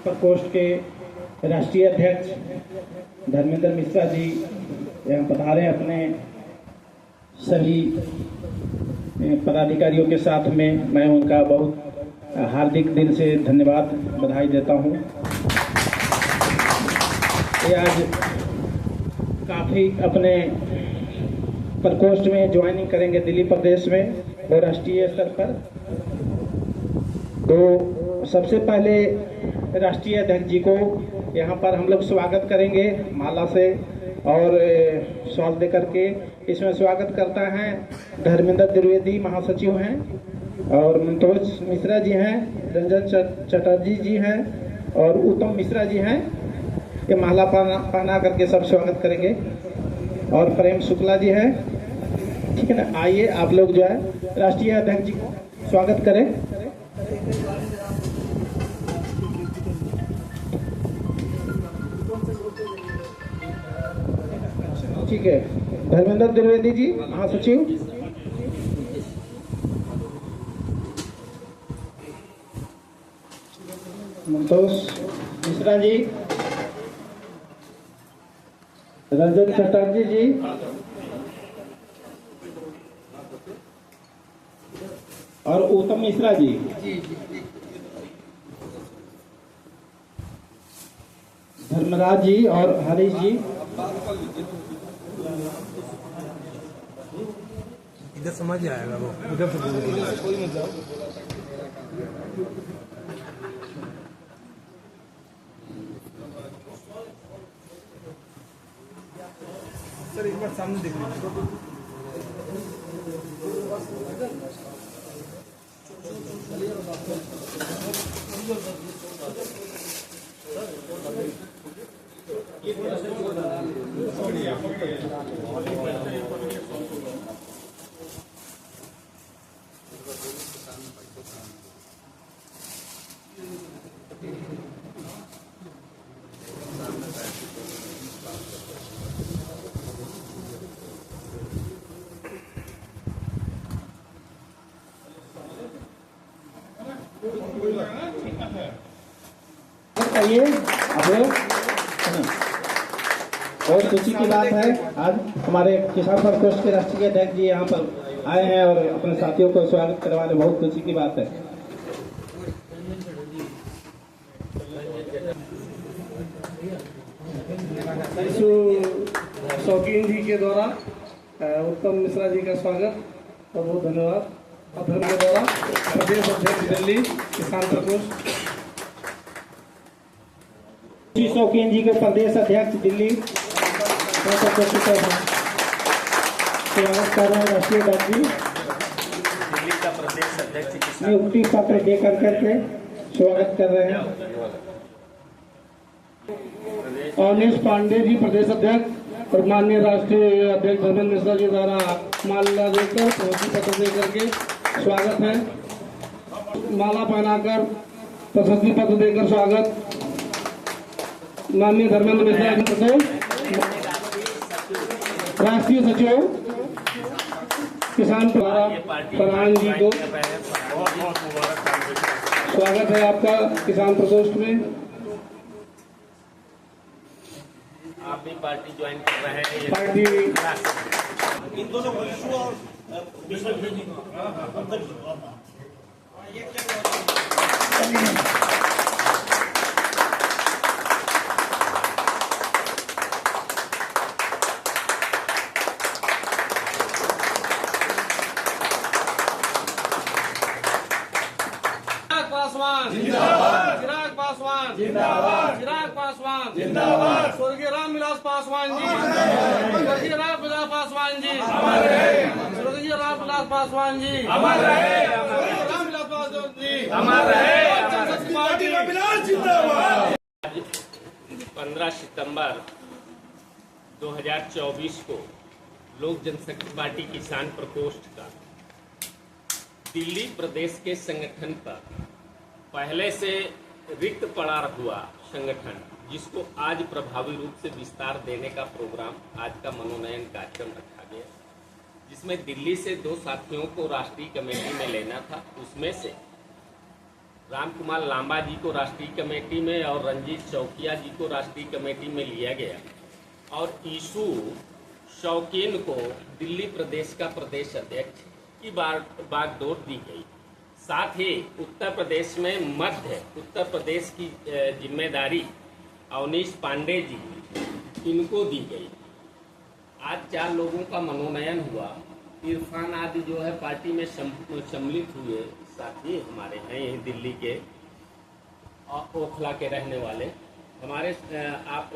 प्रकोष्ठ के राष्ट्रीय अध्यक्ष धर्मेंद्र मिश्रा जी यहाँ पधारे अपने सभी पदाधिकारियों के साथ में। मैं उनका बहुत हार्दिक दिल से धन्यवाद बधाई देता हूँ। ये आज काफ़ी अपने प्रकोष्ठ में ज्वाइनिंग करेंगे दिल्ली प्रदेश में और राष्ट्रीय स्तर पर। तो सबसे पहले राष्ट्रीय अध्यक्ष जी को यहाँ पर हम लोग स्वागत करेंगे माला से और शॉल दे करके। इसमें स्वागत करता है धर्मेंद्र द्विवेदी महासचिव हैं और मंतोष मिश्रा जी हैं, रंजन चटर्जी जी हैं और उत्तम मिश्रा जी हैं। ये माला पहना करके सब स्वागत करेंगे और प्रेम शुक्ला जी हैं, ठीक है ना। आइए आप लोग जो है राष्ट्रीय अध्यक्ष जी को स्वागत करें। ठीक है, धर्मेंद्र द्विवेदी जी महासचिव। मंतोष मिश्रा जी, रंजन चटर्जी जी, और उत्तम मिश्रा जी। धर्मराज जी और हरीश जी। इधर समझ आएगा वो, उधर से कोई मत जाओ। सर एक बार सामने देख लीजिए। आइए आप लोग। और खुशी की बात है आज हमारे किसान प्रकोष्ठ के राष्ट्रीय अध्यक्ष जी यहाँ पर आए हैं और अपने साथियों को स्वागत करवाने, बहुत खुशी की बात है। शौकीन जी के द्वारा उत्तम मिश्रा जी का स्वागत और बहुत धन्यवाद। अध्यक्ष के द्वारा प्रदेश अध्यक्ष दिल्ली किसान प्रकोष्ठ शौकीन जी के प्रदेश अध्यक्ष दिल्ली स्वागत कर रहे हैं राष्ट्रीय अध्यक्ष जी। दिल्ली का प्रदेश अध्यक्ष नियुक्ति पत्र दे करके स्वागत कर रहे हैं। अवनीश पांडे जी प्रदेश अध्यक्ष और माननीय राष्ट्रीय अध्यक्ष धर्मेंद्र मिश्रा जी द्वारा माला देकर प्रशस्ति पत्र दे करके स्वागत है। माला पहनाकर प्रशस्ति पत्र देकर स्वागत माननीय धर्मेंद्र मिश्रा जी, राष्ट्रीय सचिव किसान प्रधान जी को स्वागत है आपका किसान प्रकोष्ठ में। आप भी पार्टी ज्वाइन कर रहे हैं। पार्टी इन दोनों जिंदाबाद, चिराग पासवान जिंदाबाद, चिराग पासवान जिंदाबाद, स्वर्गीय रामविलास पासवान जी, स्वर्गीय रामविलास पासवान जी, स्वर्गीय रामविलास पासवान जी, रामविलास पासवान जी, जनशक्ति पार्टी रामविलास जिंदाबाद। 15 सितंबर 2024 को लोक जनशक्ति पार्टी किसान प्रकोष्ठ का दिल्ली प्रदेश के संगठन पर पहले से रिक्त पड़ा हुआ संगठन, जिसको आज प्रभावी रूप से विस्तार देने का प्रोग्राम, आज का मनोनयन कार्यक्रम रखा गया, जिसमें दिल्ली से 2 साथियों को राष्ट्रीय कमेटी में लेना था। उसमें से राम कुमार लांबा जी को राष्ट्रीय कमेटी में और रंजीत चौकिया जी को राष्ट्रीय कमेटी में लिया गया और ईशू शौकीन को दिल्ली प्रदेश का प्रदेश अध्यक्ष की बागडोर दी गई। साथ ही उत्तर प्रदेश में मध्य उत्तर प्रदेश की जिम्मेदारी अवनीश पांडे जी इनको दी गई। आज 4 लोगों का मनोनयन हुआ। इरफान आदि जो है पार्टी में सम्मिलित हुए साथी हमारे हैं यही दिल्ली के ओखला के रहने वाले। हमारे आप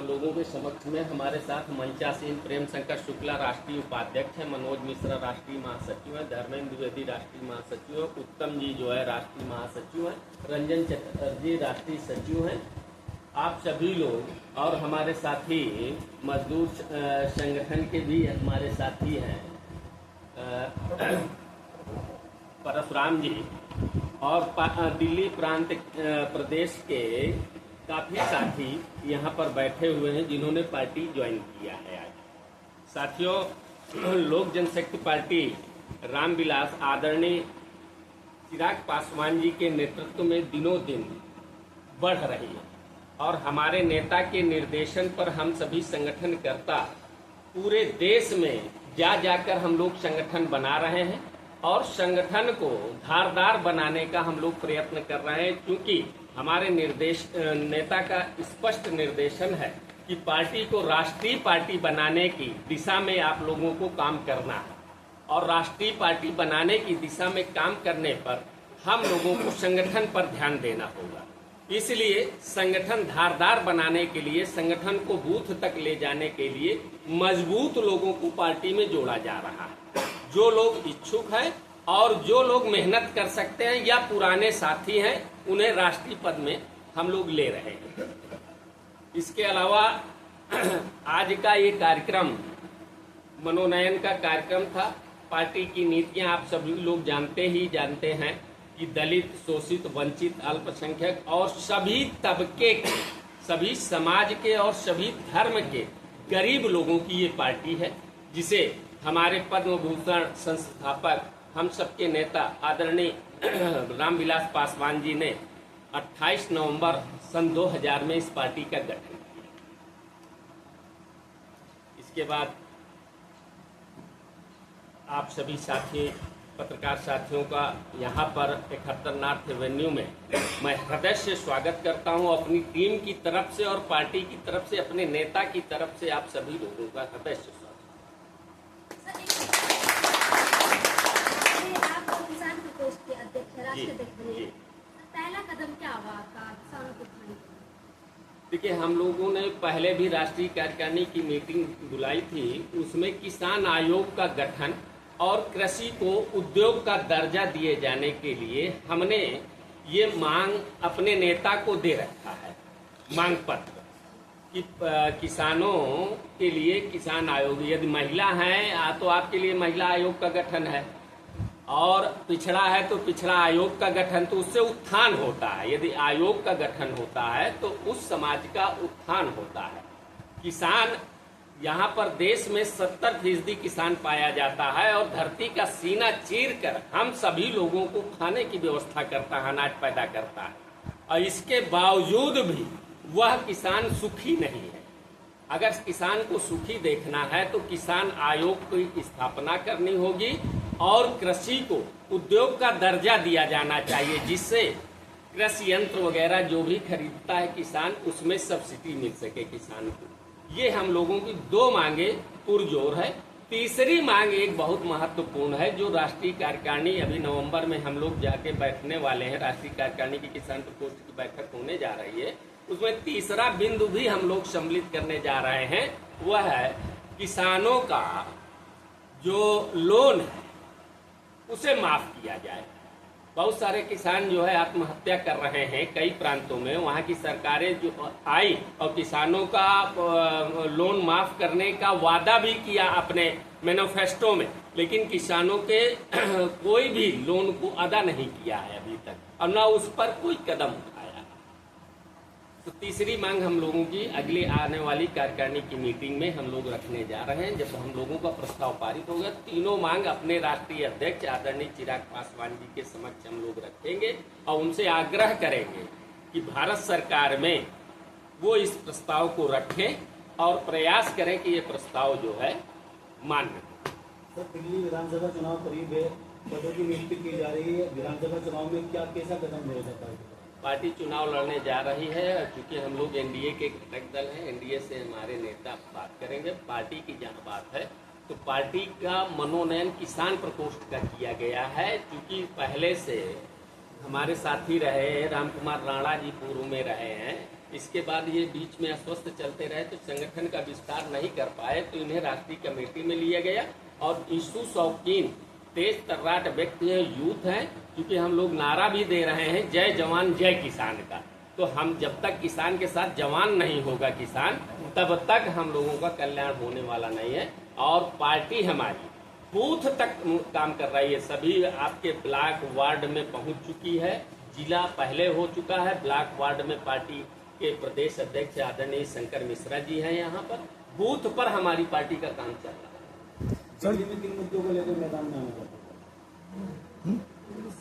लोगों के समक्ष में हमारे साथ मंचासीन प्रेम शंकर शुक्ला राष्ट्रीय उपाध्यक्ष है, मनोज मिश्रा राष्ट्रीय महासचिव है, धर्मेंद्र द्विवेदी राष्ट्रीय महासचिव है, उत्तम जी जो है राष्ट्रीय महासचिव है, रंजन चटर्जी राष्ट्रीय सचिव हैं। आप सभी लोग और हमारे साथी मजदूर संगठन के भी हमारे साथी हैं परशुराम जी और दिल्ली प्रांत प्रदेश के काफ़ी साथी यहाँ पर बैठे हुए हैं जिन्होंने पार्टी ज्वाइन किया है। आज साथियों, लोक जनशक्ति पार्टी रामविलास आदरणीय चिराग पासवान जी के नेतृत्व में दिनों दिन बढ़ रही है और हमारे नेता के निर्देशन पर हम सभी संगठनकर्ता पूरे देश में जाकर हम लोग संगठन बना रहे हैं और संगठन को धारदार बनाने का हम लोग प्रयत्न कर रहे हैं, क्योंकि हमारे नेता का स्पष्ट निर्देशन है कि पार्टी को राष्ट्रीय पार्टी बनाने की दिशा में आप लोगों को काम करना है और राष्ट्रीय पार्टी बनाने की दिशा में काम करने पर हम लोगों को संगठन पर ध्यान देना होगा। इसलिए संगठन धारदार बनाने के लिए, संगठन को बूथ तक ले जाने के लिए मजबूत लोगों को पार्टी में जोड़ा जा रहा है। जो लोग इच्छुक हैं और जो लोग मेहनत कर सकते हैं या पुराने साथी हैं, उन्हें राष्ट्रीय पद में हम लोग ले रहे हैं। इसके अलावा आज का ये कार्यक्रम मनोनयन का कार्यक्रम था। पार्टी की नीतियां आप सभी लोग जानते हैं कि दलित, शोषित, वंचित, अल्पसंख्यक और सभी तबके के, सभी समाज के और सभी धर्म के गरीब लोगों की ये पार्टी है, जिसे हमारे पद्म भूषण संस्थापक हम सबके नेता आदरणीय रामविलास पासवान जी ने 28 नवंबर सन 2000 में इस पार्टी का गठन किया। इसके बाद आप सभी साथी पत्रकार साथियों का यहाँ पर 71 नॉर्थ एवेन्यू में मैं हृदय से स्वागत करता हूँ। अपनी टीम की तरफ से और पार्टी की तरफ से, अपने नेता की तरफ से आप सभी लोगों का हृदय से स्वागत। पहला कदम क्या हुआ आपका किसानों को उठाने के लिए? देखिए, हम लोगों ने पहले भी राष्ट्रीय कार्यकारिणी की मीटिंग बुलाई थी। उसमें किसान आयोग का गठन और कृषि को उद्योग का दर्जा दिए जाने के लिए हमने ये मांग अपने नेता को दे रखा है, मांग पत्र, कि किसानों के लिए किसान आयोग, यदि महिला हैं तो आपके लिए महिला आयोग का गठन है, और पिछड़ा है तो पिछड़ा आयोग का गठन, तो उससे उत्थान होता है। यदि आयोग का गठन होता है तो उस समाज का उत्थान होता है। किसान, यहाँ पर देश में 70% किसान पाया जाता है और धरती का सीना चीर कर हम सभी लोगों को खाने की व्यवस्था करता है, अनाज पैदा करता है, और इसके बावजूद भी वह किसान सुखी नहीं है। अगर किसान को सुखी देखना है तो किसान आयोग की स्थापना करनी होगी और कृषि को उद्योग का दर्जा दिया जाना चाहिए, जिससे कृषि यंत्र वगैरह जो भी खरीदता है किसान, उसमें सब्सिडी मिल सके किसान को। ये हम लोगों की 2 मांगे पुरजोर है। तीसरी मांग एक बहुत महत्वपूर्ण है, जो राष्ट्रीय कार्यकारिणी अभी नवंबर में हम लोग जाके बैठने वाले हैं। राष्ट्रीय कार्यकारिणी की किसान प्रकोष्ठ की बैठक होने जा रही है। उसमें तीसरा बिंदु भी हम लोग सम्मिलित करने जा रहे हैं, वह है किसानों का जो लोन है उसे माफ किया जाए। बहुत सारे किसान जो है आत्महत्या कर रहे हैं कई प्रांतों में। वहाँ की सरकारें जो आई और किसानों का लोन माफ करने का वादा भी किया अपने मैनिफेस्टो में, लेकिन किसानों के कोई भी लोन को अदा नहीं किया है अभी तक, और न उस पर कोई कदम उठाया। तो तीसरी मांग हम लोगों की अगली आने वाली कार्यकारिणी की मीटिंग में हम लोग रखने जा रहे हैं। जब हम लोगों का प्रस्ताव पारित होगा, तीनों मांग अपने राष्ट्रीय अध्यक्ष आदरणीय चिराग पासवान जी के समक्ष हम लोग रखेंगे और उनसे आग्रह करेंगे कि भारत सरकार में वो इस प्रस्ताव को रखें और प्रयास करें कि ये प्रस्ताव जो है मान्य हो। सर, दिल्ली विधानसभा चुनाव करीब है, पदों की नियुक्ति की जा रही है। विधानसभा चुनाव में क्या कैसा कदम रहेगा पार्टी? पार्टी चुनाव लड़ने जा रही है। क्योंकि हम लोग एनडीए के घटक दल हैं, एनडीए से हमारे नेता बात करेंगे। पार्टी की जहाँ बात है तो पार्टी का मनोनयन किसान प्रकोष्ठ का किया गया है। क्योंकि पहले से हमारे साथी रहे हैं, राम कुमार राणा जी पूर्व में रहे हैं, इसके बाद ये बीच में अस्वस्थ चलते रहे तो संगठन का विस्तार नहीं कर पाए, तो इन्हें राष्ट्रीय कमेटी में लिया गया। और इशू शौकीन तेज तर्राट व्यक्ति है, यूथ है। क्योंकि हम लोग नारा भी दे रहे हैं जय जवान जय किसान का, तो हम जब तक किसान के साथ जवान नहीं होगा किसान, तब तक हम लोगों का कल्याण होने वाला नहीं है। और पार्टी हमारी बूथ तक काम कर रही है, सभी आपके ब्लॉक वार्ड में पहुंच चुकी है। जिला पहले हो चुका है, ब्लॉक वार्ड में पार्टी के प्रदेश अध्यक्ष आदरणीय शंकर मिश्रा जी हैं। यहाँ पर बूथ पर हमारी पार्टी का काम चल रहा है। दिल्ली में किन मुद्दों को लेकर मैदान में आना चाहते हैं?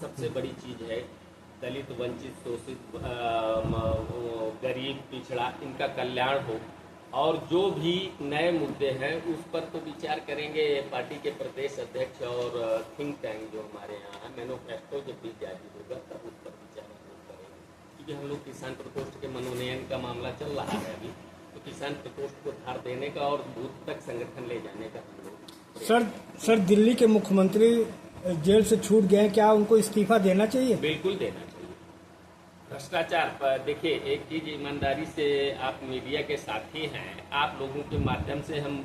सबसे बड़ी चीज है दलित, वंचित, शोषित, गरीब, पिछड़ा, इनका कल्याण हो। और जो भी नए मुद्दे हैं उस पर तो विचार करेंगे पार्टी के प्रदेश अध्यक्ष और थिंक टैंक जो हमारे यहाँ है। मैनिफेस्टो जब भी जारी होगा तब उस पर विचार हम लोग करेंगे। क्योंकि हम लोग किसान प्रकोष्ठ के मनोनयन का मामला चल रहा है अभी, तो किसान प्रकोष्ठ को धार देने का और बूथ तक संगठन ले जाने का हम लोग। सर दिल्ली के मुख्यमंत्री जेल से छूट गए, क्या उनको इस्तीफा देना चाहिए? बिल्कुल देना चाहिए। भ्रष्टाचार पर देखिए, एक चीज ईमानदारी से, आप मीडिया के साथी हैं, आप लोगों के माध्यम से हम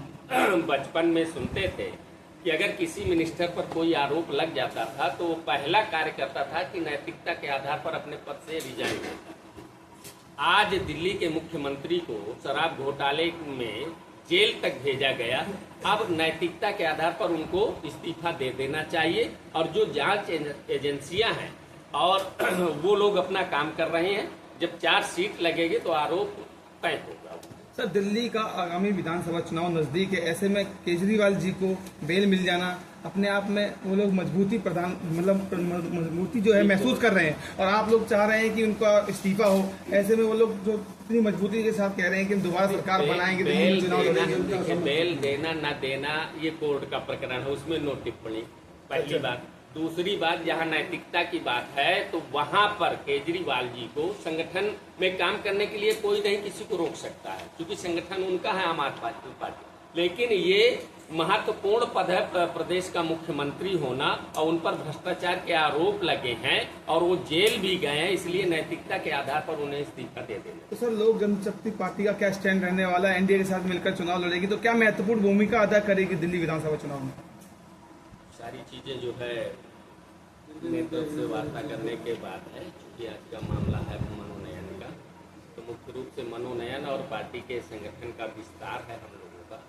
बचपन में सुनते थे कि अगर किसी मिनिस्टर पर कोई आरोप लग जाता था तो वो पहला कार्य करता था कि नैतिकता के आधार पर अपने पद से रिजाइन देता। आज दिल्ली के मुख्यमंत्री को शराब घोटाले में जेल तक भेजा गया। अब नैतिकता के आधार पर उनको इस्तीफा दे देना चाहिए। और जो जांच एजेंसियां हैं और वो लोग अपना काम कर रहे हैं, जब चार्जशीट लगेगी तो आरोप तय होगा। सर, दिल्ली का आगामी विधानसभा चुनाव नजदीक है, ऐसे में केजरीवाल जी को बेल मिल जाना अपने आप में वो लोग मजबूती मजबूती जो है महसूस कर रहे हैं, और आप लोग चाह रहे हैं कि उनका इस्तीफा हो। ऐसे में वो लोग जो इतनी मजबूती के साथ कह रहे हैं कि हम दोबारा सरकार बनाएंगे, बेल देना न देना ये कोर्ट का प्रकरण है, उसमें नो टिप्पणी। पहली बात। दूसरी बात, जहाँ नैतिकता की बात है तो वहां पर केजरीवाल जी को संगठन में काम करने के लिए कोई नहीं किसी को रोक सकता है, क्योंकि संगठन उनका है, आम आदमी पार्टी। लेकिन ये महत्वपूर्ण पद है प्रदेश का मुख्यमंत्री होना, और उन पर भ्रष्टाचार के आरोप लगे हैं और वो जेल भी गए हैं, इसलिए नैतिकता के आधार पर उन्हें इस्तीफा दे देना। तो सर, लोक जनशक्ति पार्टी का क्या स्टैंड रहने वाला है? एनडीए के साथ मिलकर चुनाव लड़ेगी तो क्या महत्वपूर्ण भूमिका अदा करेगी दिल्ली विधानसभा चुनाव में? सारी चीजें जो है नेतृत्व से वार्ता करने के बाद है। चूंकि आज का मामला है मनोनयन का, तो मुख्य रूप से मनोनयन और पार्टी के संगठन का विस्तार है हम लोगों का।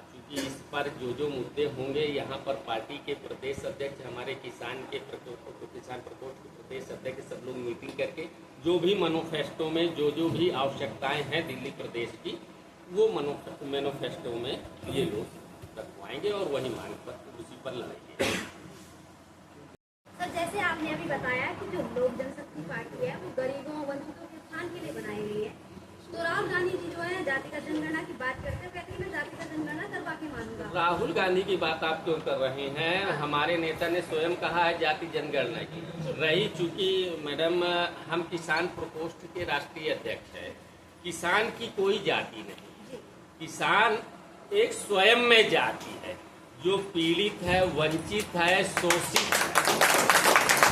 चूंकि इस पर जो मुद्दे होंगे, यहाँ पर पार्टी के प्रदेश अध्यक्ष, हमारे किसान प्रकोष्ठ के प्रदेश अध्यक्ष सब लोग मीटिंग करके जो भी मैनिफेस्टो में जो भी आवश्यकताएं हैं दिल्ली प्रदेश की, वो मैनिफेस्टो में ये लोग रखवाएंगे और वही मांग पर उसी पर लड़ेंगे। सर, जैसे आपने अभी बताया कि जो लोक जनशक्ति पार्टी है वो गरीबों और वंचितों के उत्थान के लिए बनाई गई है, तो राहुल गांधी जी जो है जातिगत जनगणना की बात करते हैं, कहते हैं मैं जातिगत जनगणना करवा के मानूंगा। राहुल गांधी की बात आप क्यों कर रहे हैं? हमारे नेता ने स्वयं कहा है जाति जनगणना की रही। चूंकि मैडम, हम किसान प्रकोष्ठ के राष्ट्रीय अध्यक्ष है, किसान की कोई जाति नहीं, किसान एक स्वयं में जाति है जो पीड़ित है, वंचित है, शोषित है,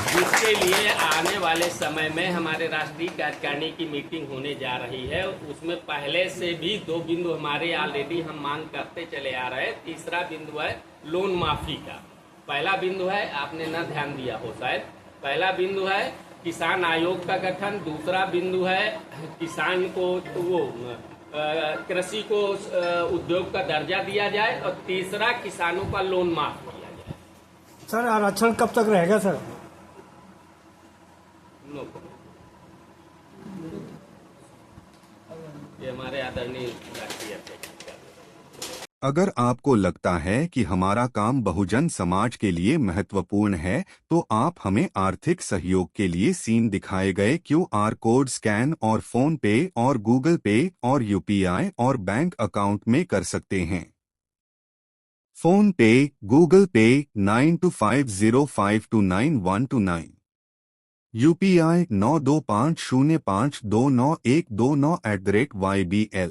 जिसके लिए आने वाले समय में हमारे राष्ट्रीय कार्यकारिणी की मीटिंग होने जा रही है। उसमें पहले से भी 2 बिंदु हमारे ऑलरेडी हम मांग करते चले आ रहे हैं। तीसरा बिंदु है लोन माफी का। पहला बिंदु है, आपने न ध्यान दिया हो शायद, पहला बिंदु है किसान आयोग का गठन, दूसरा बिंदु है किसान को कृषि को उद्योग का दर्जा दिया जाए, और तीसरा किसानों का लोन माफ किया जाए। सर, आरक्षण कब तक रहेगा सर? नो। अगर आपको लगता है कि हमारा काम बहुजन समाज के लिए महत्वपूर्ण है, तो आप हमें आर्थिक सहयोग के लिए सीन दिखाए गए QR कोड स्कैन और फोन पे और गूगल पे और UPI और बैंक अकाउंट में कर सकते हैं। फोन पे, गूगल पे 9250529129, UPI 9250529129@YBL।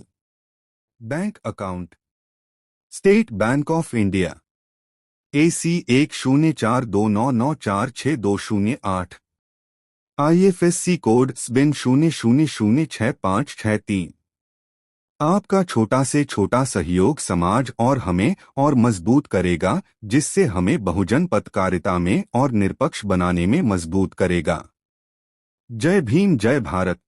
Bank account state bank of India AC 104299462008, IFSC code SBIN 00066563। आपका छोटा से छोटा सहयोग समाज और हमें और मजबूत करेगा, जिससे हमें बहुजन पत्रकारिता में और निष्पक्ष बनाने में मजबूत करेगा। जय भीम, जय भारत।